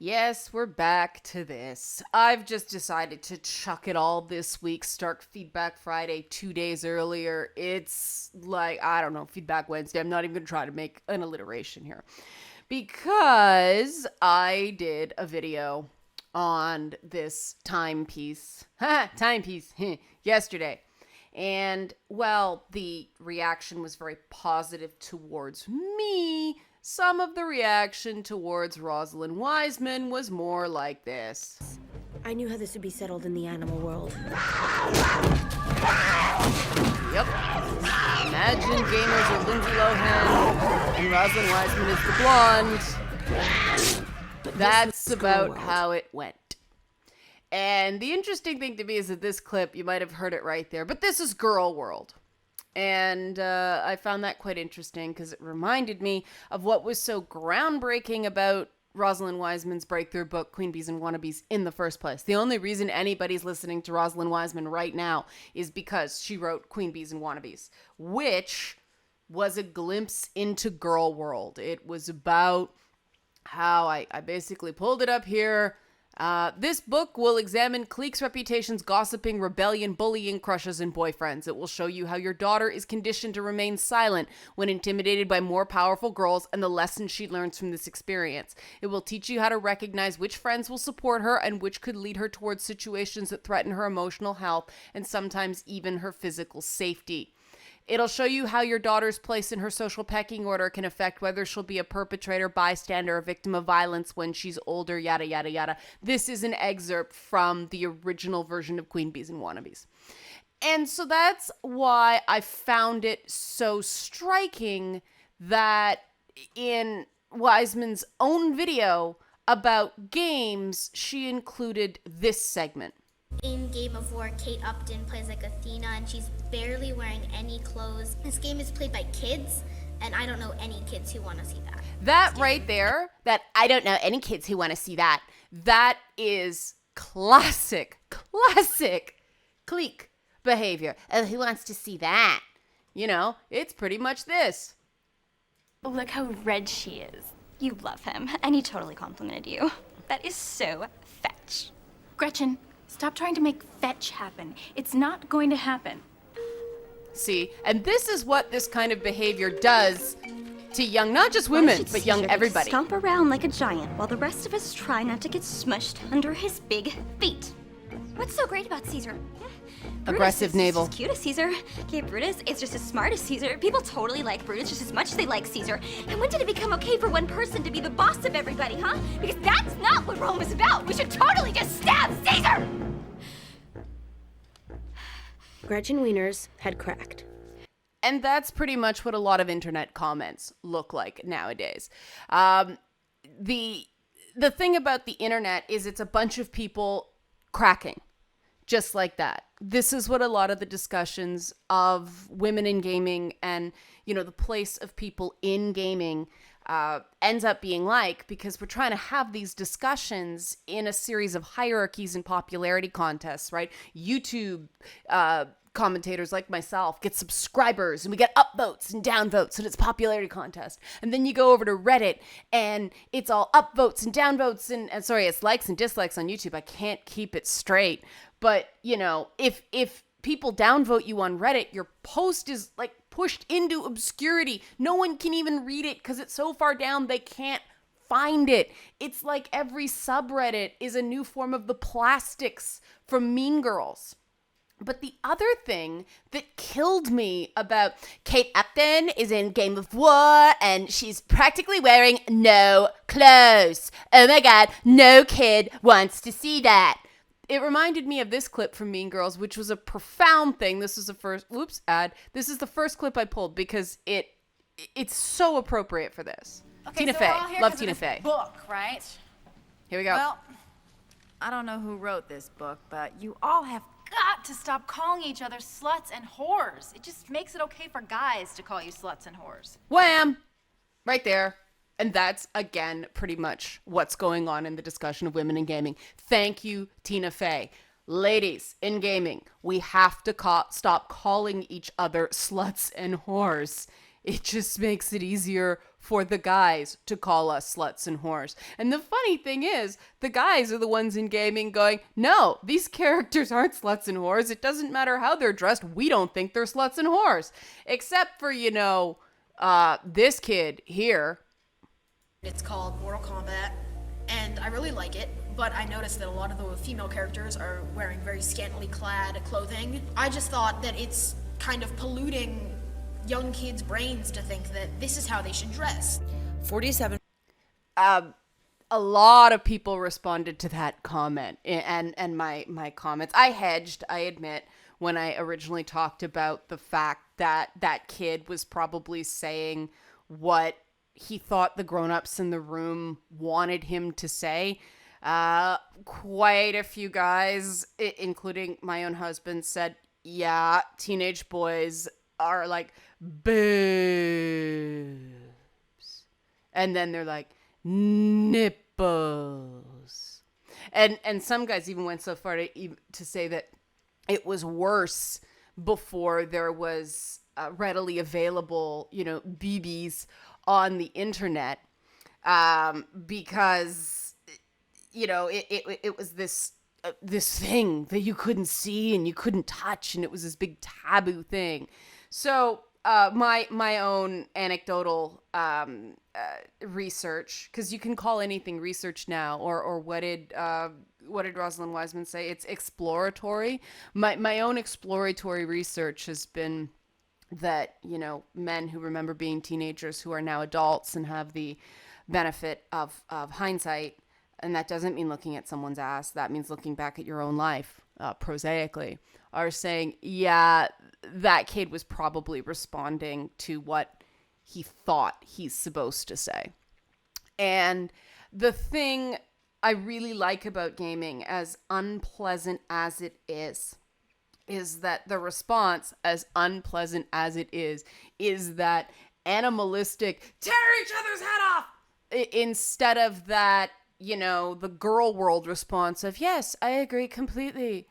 Yes, we're back to this. I've just decided to chuck it all this week. Start Feedback Friday 2 days earlier. It's like, I don't know, Feedback Wednesday. I'm not even going to try to make an alliteration here. Because I did a video on this timepiece. Timepiece. Yesterday. And, well, the reaction was very positive towards me. Some of the reaction towards Rosalyn Wiseman was more like this. I knew how this would be settled in the animal world. Yep. Imagine gamers are Lindsay Lohan and Rosalyn Wiseman is the blonde. That's about how it went. And the interesting thing to me is that this clip, you might have heard it right there, but this is Girl World. And I found that quite interesting because it reminded me of what was so groundbreaking about Rosalyn Wiseman's breakthrough book, Queen Bees and Wannabes, in the first place. The only reason anybody's listening to Rosalyn Wiseman right now is because she wrote Queen Bees and Wannabes, which was a glimpse into Girl World. It was about how I basically pulled it up here. This book will examine cliques, reputations, gossiping, rebellion, bullying, crushes, and boyfriends. It will show you how your daughter is conditioned to remain silent when intimidated by more powerful girls and the lessons she learns from this experience. It will teach you how to recognize which friends will support her and which could lead her towards situations that threaten her emotional health and sometimes even her physical safety. It'll show you how your daughter's place in her social pecking order can affect whether she'll be a perpetrator, bystander, or victim of violence when she's older, yada, yada, yada. This is an excerpt from the original version of Queen Bees and Wannabes. And so that's why I found it so striking that in Wiseman's own video about games, she included this segment. In Game of War, Kate Upton plays like Athena, and she's barely wearing any clothes. This game is played by kids, and I don't know any kids who want to see that. That right there, that I don't know any kids who want to see that, that is classic clique behavior. Oh, who wants to see that? You know, it's pretty much this. Look how red she is. You love him, and he totally complimented you. That is so fetch. Gretchen, stop trying to make fetch happen. It's not going to happen. See, and this is what this kind of behavior does to young, not just women, but young everybody. Stomp around like a giant while the rest of us try not to get smushed under his big feet. What's so great about Caesar? Aggressive Brutus navel. Is just as cute as Caesar. Okay, Brutus is just as smart as Caesar. People totally like Brutus just as much as they like Caesar. And when did it become okay for one person to be the boss of everybody, huh? Because that's not what Rome is about. We should totally just stab Caesar! Gretchen Wiener's had cracked. And that's pretty much what a lot of internet comments look like nowadays. The thing about the internet is it's a bunch of people cracking. Just like that. This is what a lot of the discussions of women in gaming and, you know, the place of people in gaming ends up being like, because we're trying to have these discussions in a series of hierarchies and popularity contests, right? YouTube commentators like myself get subscribers and we get upvotes and downvotes and it's popularity contest. And then you go over to Reddit and it's all upvotes and downvotes and sorry, it's likes and dislikes on YouTube. I can't keep it straight. But, you know, if people downvote you on Reddit, your post is like pushed into obscurity. No one can even read it because it's so far down they can't find it. It's like every subreddit is a new form of the plastics from Mean Girls. But the other thing that killed me about Kate Upton is in Game of War and she's practically wearing no clothes. Oh my God, no kid wants to see that. It reminded me of this clip from Mean Girls, which was a profound thing. This is the first, This is the first clip I pulled because it's so appropriate for this. Okay, Tina so Fey. we're all here Love 'cause Tina of Fey. this book, right? Here we go. Well, I don't know who wrote this book, but you all have got to stop calling each other sluts and whores. It just makes it okay for guys to call you sluts and whores. Wham! Right there. And that's, again, pretty much what's going on in the discussion of women in gaming. Thank you, Tina Fey. Ladies in gaming, we have to stop calling each other sluts and whores. It just makes it easier for the guys to call us sluts and whores. And the funny thing is, the guys are the ones in gaming going, no, these characters aren't sluts and whores. It doesn't matter how they're dressed. We don't think they're sluts and whores. Except for, this kid here. It's called Mortal Kombat, and I really like it, but I noticed that a lot of the female characters are wearing very scantily clad clothing. I just thought that it's kind of polluting young kids' brains to think that this is how they should dress. 47. A lot of people responded to that comment and my comments. I hedged, I admit, when I originally talked about the fact that that kid was probably saying what he thought the grown-ups in the room wanted him to say. Quite a few guys, including my own husband, said, yeah, teenage boys are like, boobs. And then they're like, nipples. And some guys even went so far to say that it was worse before there was readily available, BBs on the internet, because, it was this thing that you couldn't see and you couldn't touch, and it was this big taboo thing. So my own anecdotal research, because you can call anything research now, or what did Rosalyn Wiseman say? It's exploratory. My own exploratory research has been that, men who remember being teenagers who are now adults and have the benefit of hindsight, and that doesn't mean looking at someone's ass, that means looking back at your own life, prosaically, are saying, yeah, that kid was probably responding to what he thought he's supposed to say. And the thing I really like about gaming, as unpleasant as it is that the response, as unpleasant as it is that animalistic, tear each other's head off, instead of that, the girl world response of, yes, I agree completely.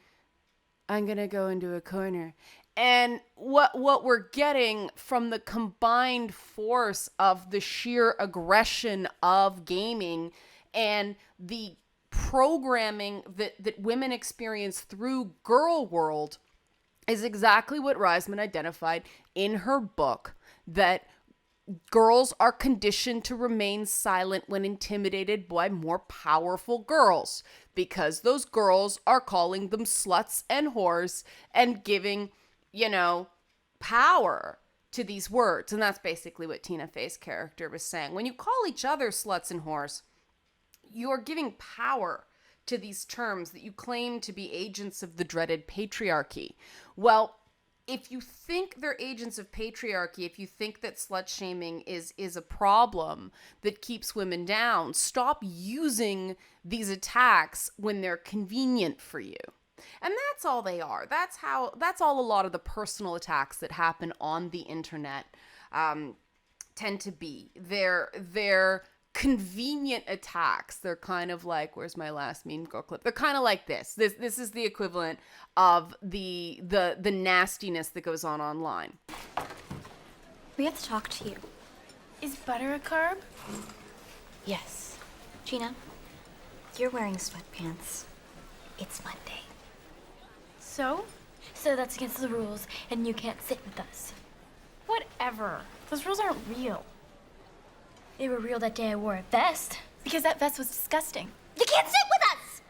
I'm going to go into a corner. And what we're getting from the combined force of the sheer aggression of gaming and the programming that women experience through girl world is exactly what Wiseman identified in her book, that girls are conditioned to remain silent when intimidated by more powerful girls, because those girls are calling them sluts and whores and giving, power to these words. And that's basically what Tina Fey's character was saying. When you call each other sluts and whores, you're giving power to these terms that you claim to be agents of the dreaded patriarchy. Well, if you think they're agents of patriarchy, if you think that slut shaming is a problem that keeps women down, stop using these attacks when they're convenient for you. And that's all they are. That's all a lot of the personal attacks that happen on the internet tend to be. They're convenient attacks. They're kind of like, where's my last Mean Girl clip? They're kind of like this. This is the equivalent of the nastiness that goes on online. We have to talk to you. Is butter a carb? Yes. Gina, you're wearing sweatpants. It's Monday. So? So that's against the rules, and you can't sit with us. Whatever. Those rules aren't real. They were real that day I wore a vest. Because that vest was disgusting. You can't sit with us!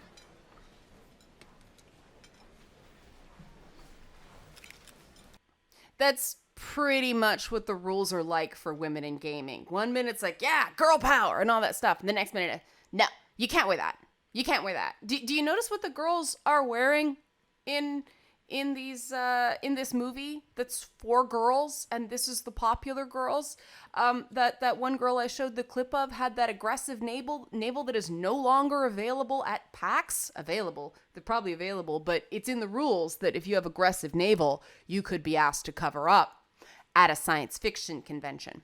That's pretty much what the rules are like for women in gaming. 1 minute it's like, yeah, girl power and all that stuff. And the next minute, no, you can't wear that. You can't wear that. Do you notice what the girls are wearing in this movie that's for girls, and this is the popular girls? That one girl I showed the clip of had that aggressive navel that is no longer available at PAX. Available. They're probably available, but it's in the rules that if you have aggressive navel, you could be asked to cover up at a science fiction convention.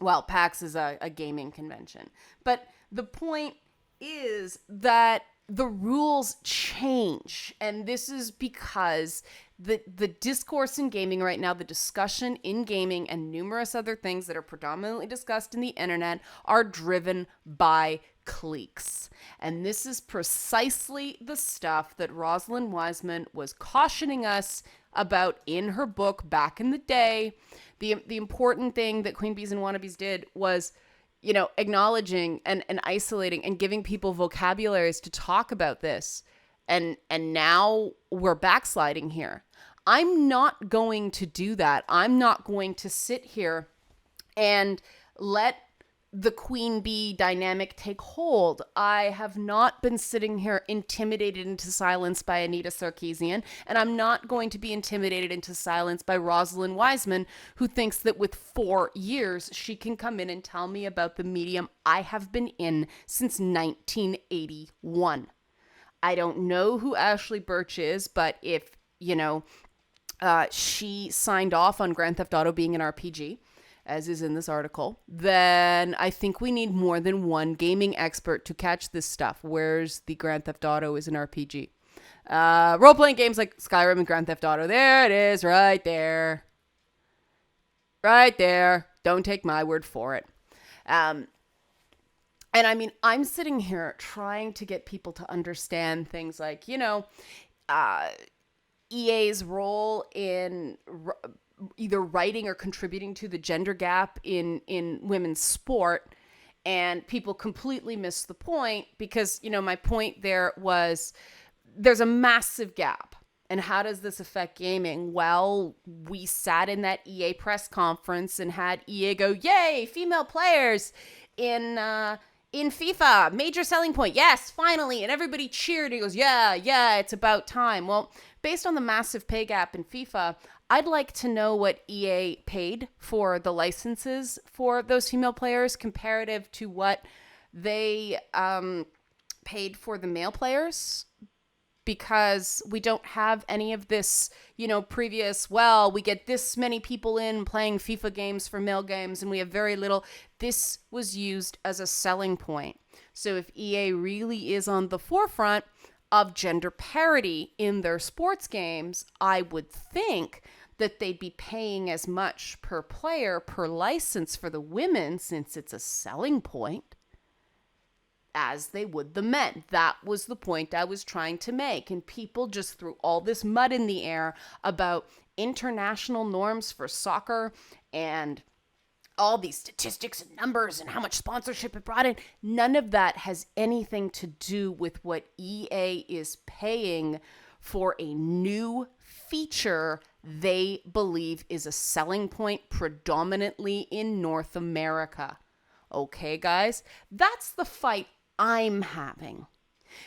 Well, PAX is a gaming convention. But the point is that the rules change, and this is because the discourse in gaming right now, the discussion in gaming and numerous other things that are predominantly discussed in the internet are driven by cliques. And this is precisely the stuff that Rosalyn Wiseman was cautioning us about in her book back in the day. The important thing that Queen Bees and Wannabes did was, acknowledging and isolating and giving people vocabularies to talk about this. And now we're backsliding here. I'm not going to do that. I'm not going to sit here and let the queen bee dynamic take hold. I have not been sitting here intimidated into silence by Anita Sarkeesian, and I'm not going to be intimidated into silence by Rosalyn Wiseman, who thinks that with 4 years she can come in and tell me about the medium I have been in since 1981. I don't know who Ashley Birch is, but if, she signed off on Grand Theft Auto being an RPG, as is in this article, then I think we need more than one gaming expert to catch this stuff. Where's the Grand Theft Auto is an RPG? Role-playing games like Skyrim and Grand Theft Auto. There it is, right there. Right there. Don't take my word for it. And I mean, I'm sitting here trying to get people to understand things like, EA's role in either writing or contributing to the gender gap in women's sport, and people completely miss the point because, my point there was there's a massive gap. And how does this affect gaming? Well, we sat in that EA press conference and had EA go, yay, female players in FIFA, major selling point. Yes, finally. And everybody cheered. He goes, yeah, it's about time. Well, based on the massive pay gap in FIFA, I'd like to know what EA paid for the licenses for those female players comparative to what they paid for the male players, because we don't have any of this, previous, well, we get this many people in playing FIFA games for male games and we have very little. This was used as a selling point. So if EA really is on the forefront of gender parity in their sports games, I would think that they'd be paying as much per player per license for the women, since it's a selling point, as they would the men. That was the point I was trying to make. And people just threw all this mud in the air about international norms for soccer and all these statistics and numbers and how much sponsorship it brought in. None of that has anything to do with what EA is paying for a new feature they believe is a selling point predominantly in North America. Okay, guys? That's the fight I'm having.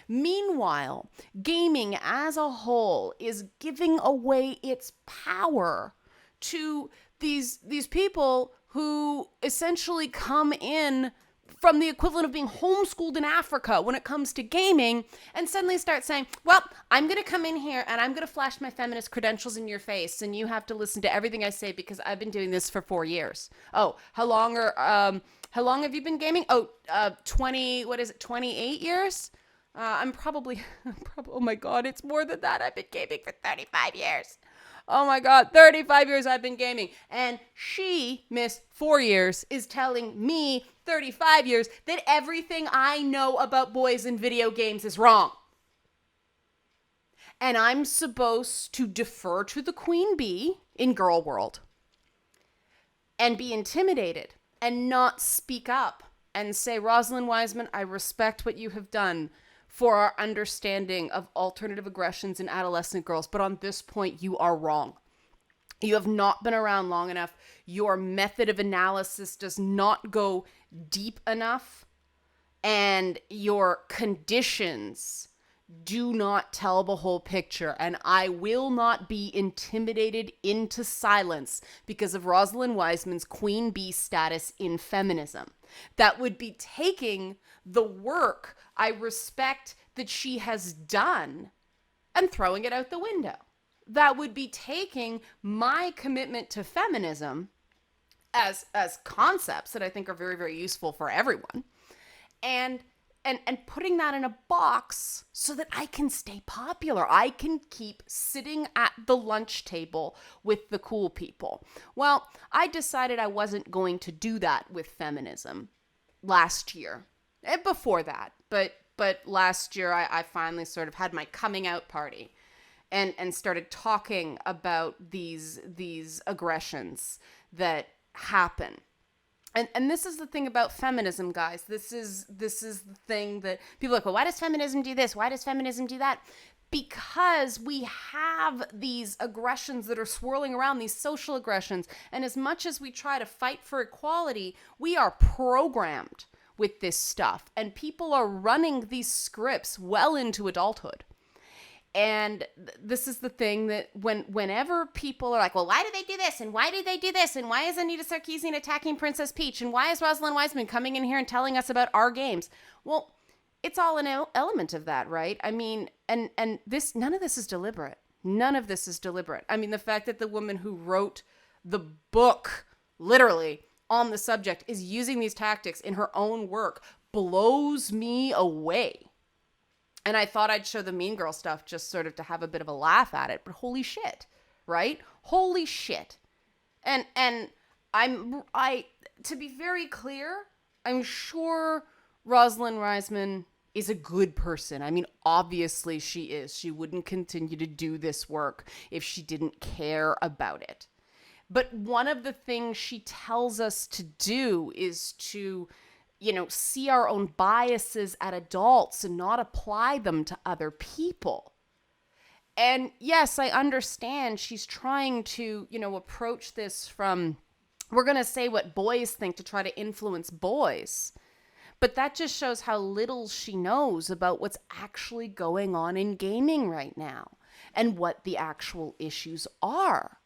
Meanwhile, gaming as a whole is giving away its power to these people who essentially come in from the equivalent of being homeschooled in Africa when it comes to gaming, and suddenly start saying, well, I'm going to come in here and I'm going to flash my feminist credentials in your face and you have to listen to everything I say because I've been doing this for 4 years. Oh, how long have you been gaming? 28 years? I'm probably, oh my God, it's more than that. I've been gaming for 35 years. Oh my God, 35 years I've been gaming. And she, Miss 4 years, is telling me 35 years that everything I know about boys in video games is wrong. And I'm supposed to defer to the queen bee in girl world and be intimidated and not speak up and say, Rosalyn Wiseman, I respect what you have done for our understanding of alternative aggressions in adolescent girls, but on this point, you are wrong. You have not been around long enough. Your method of analysis does not go deep enough, and your conditions do not tell the whole picture. And I will not be intimidated into silence because of Rosalyn Wiseman's queen bee status in feminism. That would be taking the work I respect that she has done and throwing it out the window. That would be taking my commitment to feminism as concepts that I think are very, very useful for everyone, and and putting that in a box so that I can stay popular. I can keep sitting at the lunch table with the cool people. Well, I decided I wasn't going to do that with feminism last year. And before that, but last year I finally sort of had my coming out party and started talking about these aggressions that happen. And this is the thing about feminism, guys. This is the thing that people are like, well, why does feminism do this? Why does feminism do that? Because we have these aggressions that are swirling around, these social aggressions. And as much as we try to fight for equality, we are programmed with this stuff. And people are running these scripts well into adulthood. And this is the thing that whenever people are like, well, why do they do this? And why do they do this? And why is Anita Sarkeesian attacking Princess Peach? And why is Rosalyn Wiseman coming in here and telling us about our games? Well, it's all an element of that, right? I mean, and this, none of this is deliberate. None of this is deliberate. I mean, the fact that the woman who wrote the book, literally, on the subject is using these tactics in her own work blows me away. And I thought I'd show the Mean Girl stuff just sort of to have a bit of a laugh at it. But holy shit, right? Holy shit. And I to be very clear, I'm sure Rosalyn Wiseman is a good person. I mean, obviously she is. She wouldn't continue to do this work if she didn't care about it. But one of the things she tells us to do is to, see our own biases at adults and not apply them to other people. And yes, I understand she's trying to, approach this from, we're going to say what boys think to try to influence boys. But that just shows how little she knows about what's actually going on in gaming right now and what the actual issues are.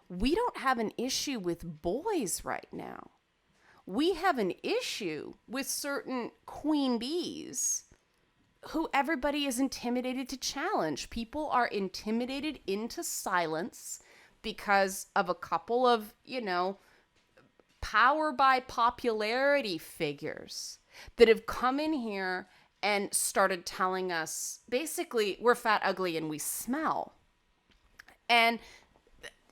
We don't have an issue with boys right now. We have an issue with certain queen bees who everybody is intimidated to challenge. People are intimidated into silence because of a couple of, power by popularity figures that have come in here and started telling us, basically, we're fat, ugly, and we smell. And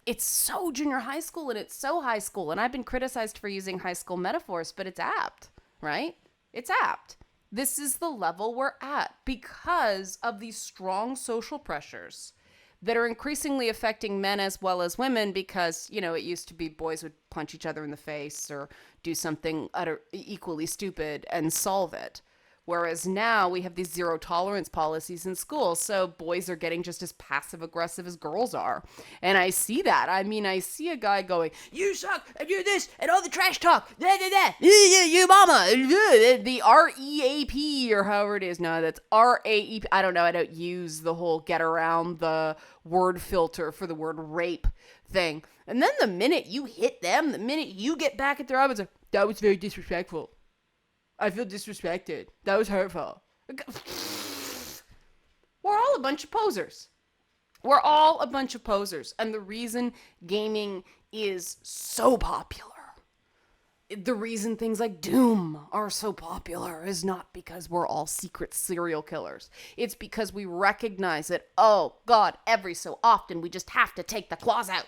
it's so junior high school and it's so high school. And I've been criticized for using high school metaphors, but it's apt, right? It's apt. This is the level we're at because of these strong social pressures that are increasingly affecting men as well as women because, it used to be boys would punch each other in the face or do something equally stupid and solve it. Whereas now we have these zero tolerance policies in schools. So boys are getting just as passive aggressive as girls are. And I see that. I mean, I see a guy going, you suck and you're this and all the trash talk. You mama. The REAP or however it is. No, that's RAEP. I don't know. I don't use the whole get around the word filter for the word rape thing. And then the minute you hit them, the minute you get back at their eyes, that was very disrespectful. I feel disrespected. That was hurtful. We're all a bunch of posers. We're all a bunch of posers. And the reason gaming is so popular, the reason things like Doom are so popular is not because we're all secret serial killers. It's because we recognize that, oh God, every so often we just have to take the claws out.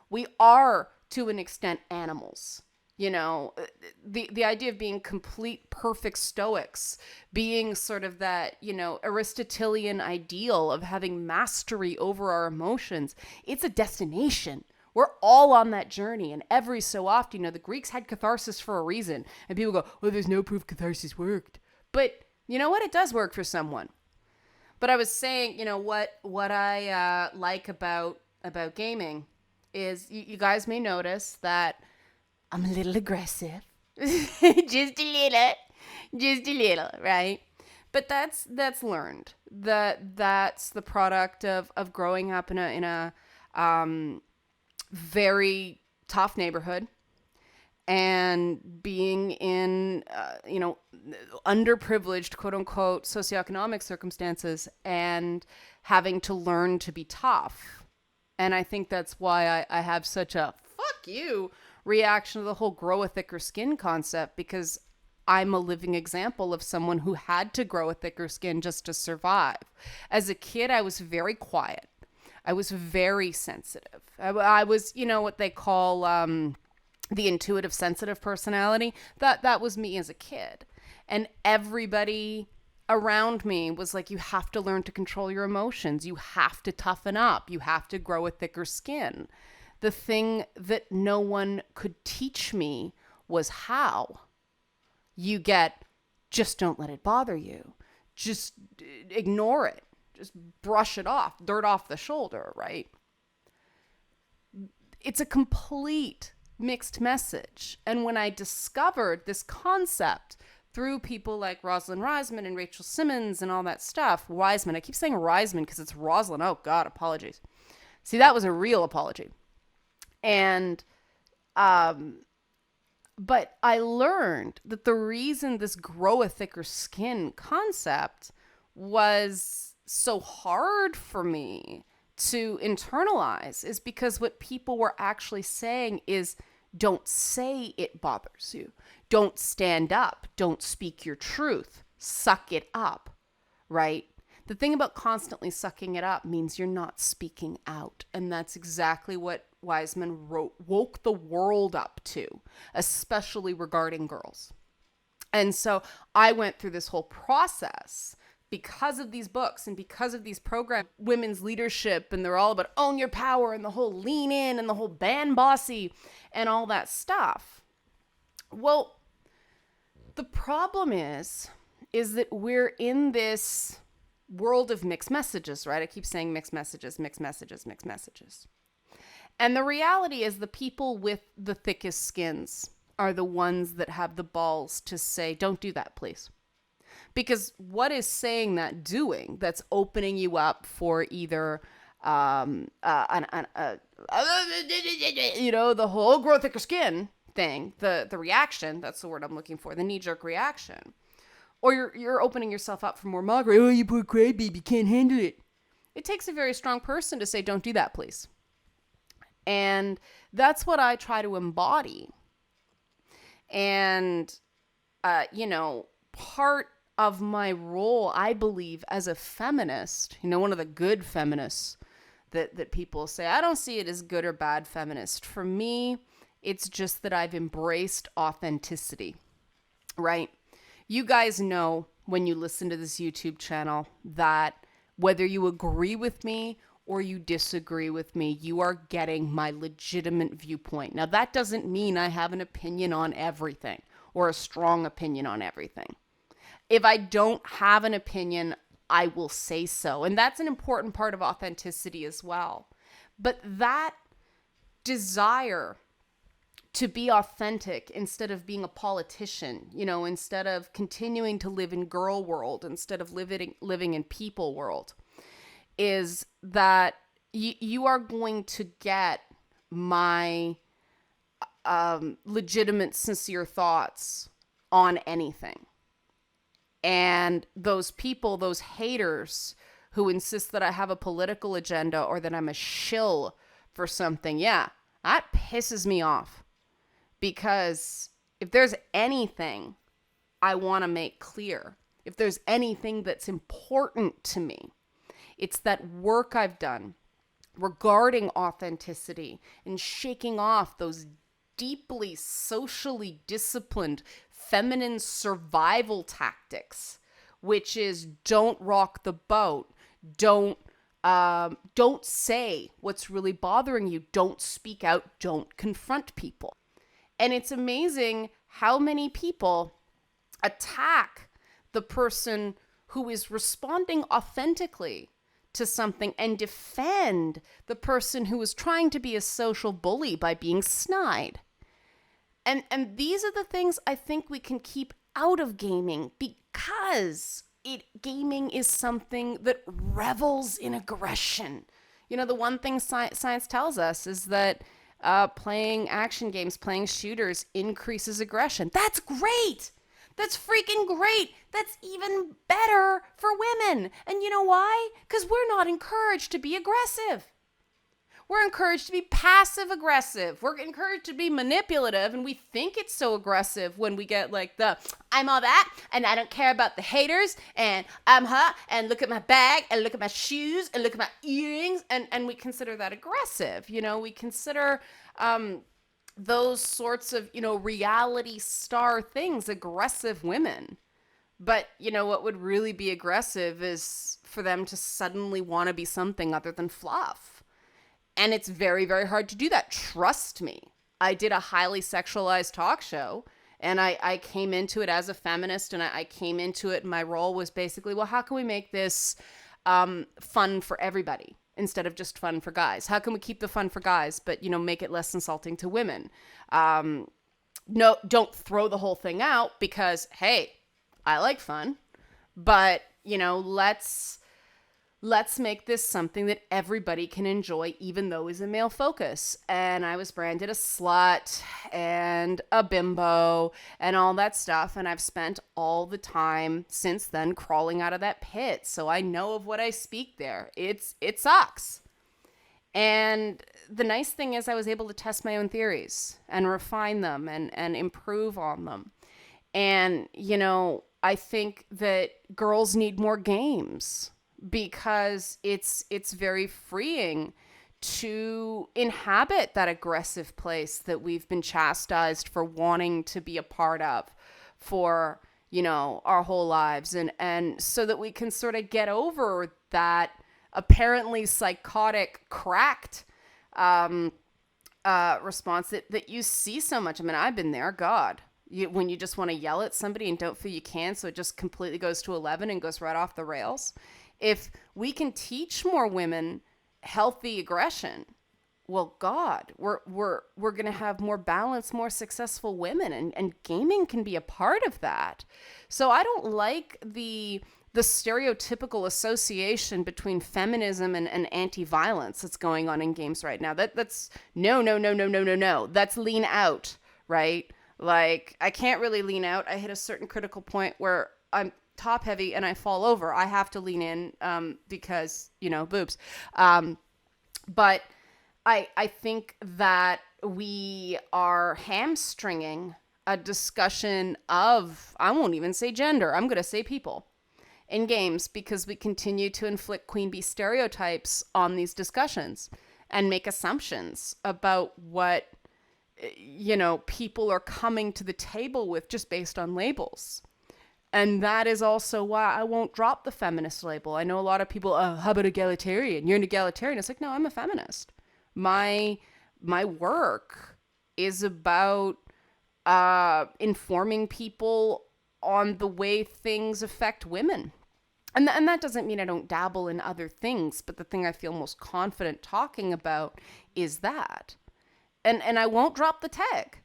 We are, to an extent, animals. The idea of being complete, perfect stoics, being sort of that, Aristotelian ideal of having mastery over our emotions, it's a destination. We're all on that journey. And every so often, the Greeks had catharsis for a reason. And people go, well, there's no proof catharsis worked. But you know what? It does work for someone. But I was saying, what I like about gaming is you guys may notice that I'm a little aggressive, just a little, right? But that's learned. That's the product of growing up in a very tough neighborhood and being in underprivileged, quote unquote, socioeconomic circumstances and having to learn to be tough. And I think that's why I have such a fuck you reaction to the whole grow a thicker skin concept, because I'm a living example of someone who had to grow a thicker skin just to survive. As a kid, I was very quiet. I was very sensitive. I was, what they call the intuitive sensitive personality. That was me as a kid. And everybody around me was like, you have to learn to control your emotions. You have to toughen up. You have to grow a thicker skin. The thing that no one could teach me was how. Just don't let it bother you. Just ignore it. Just brush it off, dirt off the shoulder, right? It's a complete mixed message. And when I discovered this concept through people like Rosalyn Wiseman and Rachel Simmons and all that stuff, Wiseman, I keep saying Wiseman because it's Rosalyn. Oh God, apologies. See, that was a real apology. And, but I learned that the reason this grow a thicker skin concept was so hard for me to internalize is because what people were actually saying is, don't say it bothers you. Don't stand up. Don't speak your truth. Suck it up, right? The thing about constantly sucking it up means you're not speaking out. And that's exactly what Wiseman woke the world up to, especially regarding girls. And so I went through this whole process because of these books and because of these programs, women's leadership, and they're all about own your power and the whole lean in and the whole band bossy and all that stuff. Well, the problem is that we're in this world of mixed messages, right? I keep saying mixed messages, mixed messages, mixed messages. And the reality is the people with the thickest skins are the ones that have the balls to say, don't do that, please. Because what is saying that doing that's opening you up for either, the whole grow thicker skin thing, the reaction, that's the word I'm looking for, the knee-jerk reaction. Or you're opening yourself up for more mockery. Oh, you poor crybaby, can't handle it. It takes a very strong person to say, don't do that, please. And that's what I try to embody. And, part of my role, I believe, as a feminist, one of the good feminists that people say, I don't see it as good or bad feminist. For me, it's just that I've embraced authenticity, right? You guys know when you listen to this YouTube channel that whether you agree with me or you disagree with me, you are getting my legitimate viewpoint. Now, that doesn't mean I have an opinion on everything or a strong opinion on everything. If I don't have an opinion, I will say so. And that's an important part of authenticity as well. But that desire to be authentic instead of being a politician, instead of continuing to live in girl world, instead of living in people world, is that you are going to get my legitimate, sincere thoughts on anything. And those people, those haters who insist that I have a political agenda or that I'm a shill for something, yeah, that pisses me off. Because if there's anything I want to make clear, if there's anything that's important to me, it's that work I've done regarding authenticity and shaking off those deeply socially disciplined feminine survival tactics, which is don't rock the boat, don't say what's really bothering you, don't speak out, don't confront people. And it's amazing how many people attack the person who is responding authentically to something and defend the person who is trying to be a social bully by being snide. And these are the things I think we can keep out of gaming because gaming is something that revels in aggression. The one thing science tells us is that playing action games, playing shooters increases aggression. That's great. That's freaking great. That's even better for women. And you know why? Because we're not encouraged to be aggressive. We're encouraged to be passive aggressive. We're encouraged to be manipulative, and we think it's so aggressive when we get like I'm all that, and I don't care about the haters, and I'm hot, and look at my bag, and look at my shoes, and look at my earrings, and we consider that aggressive. We consider those sorts of, reality star things aggressive women. But, what would really be aggressive is for them to suddenly want to be something other than fluff. And it's very, very hard to do that. Trust me. I did a highly sexualized talk show, and I came into it as a feminist, and I came into it, and my role was basically, well, how can we make this fun for everybody instead of just fun for guys? How can we keep the fun for guys, but, make it less insulting to women? No, don't throw the whole thing out because, hey, I like fun, but, let's make this something that everybody can enjoy, even though it's a male focus. And I was branded a slut and a bimbo and all that stuff. And I've spent all the time since then crawling out of that pit. So I know of what I speak there. It sucks. And the nice thing is I was able to test my own theories and refine them and improve on them. And, I think that girls need more games because it's very freeing to inhabit that aggressive place that we've been chastised for wanting to be a part of for, our whole lives. And so that we can sort of get over that apparently psychotic, cracked response that you see so much. I mean, I've been there, God. When you just want to yell at somebody and don't feel you can, so it just completely goes to 11 and goes right off the rails. If we can teach more women healthy aggression, well, God, we're going to have more balanced, more successful women, and gaming can be a part of that. So I don't like the stereotypical association between feminism and anti-violence that's going on in games right now. That's no. That's lean out, right? Like, I can't really lean out. I hit a certain critical point where I'm top heavy and I fall over. I have to lean in because, boobs. But I think that we are hamstringing a discussion of, I won't even say gender, I'm going to say people in games, because we continue to inflict queen bee stereotypes on these discussions and make assumptions about what people are coming to the table with just based on labels. And that is also why I won't drop the feminist label. I know a lot of people, how about egalitarian? You're an egalitarian. It's like, no, I'm a feminist. My work is about informing people on the way things affect women. And that doesn't mean I don't dabble in other things, but the thing I feel most confident talking about is that. And I won't drop the tag,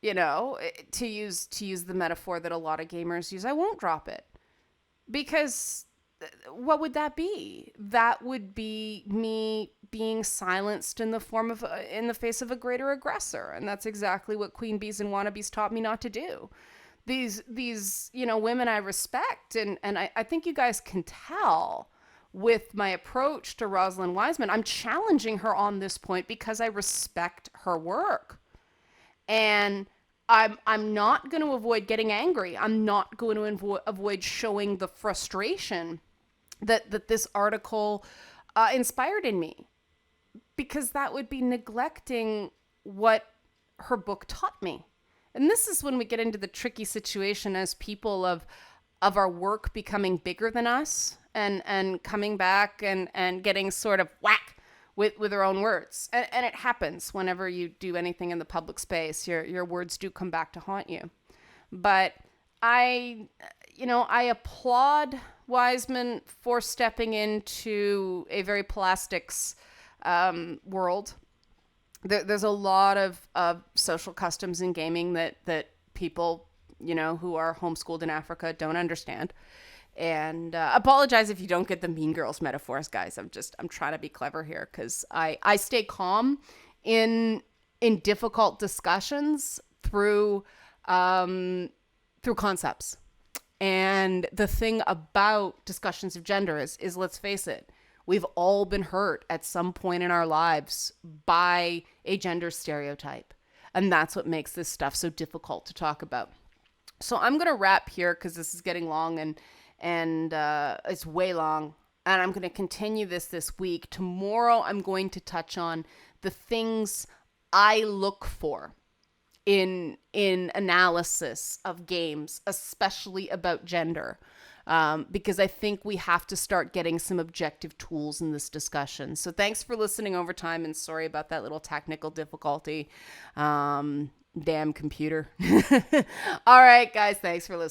to use the metaphor that a lot of gamers use. I won't drop it, because what would that be? That would be me being silenced in the face of a greater aggressor. And that's exactly what queen bees and wannabes taught me not to do. These women I respect, and I think you guys can tell with my approach to Rosalyn Wiseman, I'm challenging her on this point because I respect her work. And I'm not going to avoid getting angry. I'm not going to avoid showing the frustration that this article inspired in me, because that would be neglecting what her book taught me. And this is when we get into the tricky situation as people of our work becoming bigger than us, and coming back and getting sort of whack with their own words. And it happens whenever you do anything in the public space. Your words do come back to haunt you. But I applaud Wiseman for stepping into a very plastics world. There's a lot of social customs in gaming that people, who are homeschooled in Africa don't understand. And apologize if you don't get the Mean Girls metaphors, guys. I'm trying to be clever here, because I stay calm in difficult discussions through concepts. And the thing about discussions of gender is let's face it, We've all been hurt at some point in our lives by a gender stereotype. And that's what makes this stuff so difficult to talk about. So I'm going to wrap here because this is getting long and it's way long. And I'm going to continue this week. Tomorrow, I'm going to touch on the things I look for in analysis of games, especially about gender. Because I think we have to start getting some objective tools in this discussion. So thanks for listening over time, and sorry about that little technical difficulty. Damn computer. All right, guys, thanks for listening.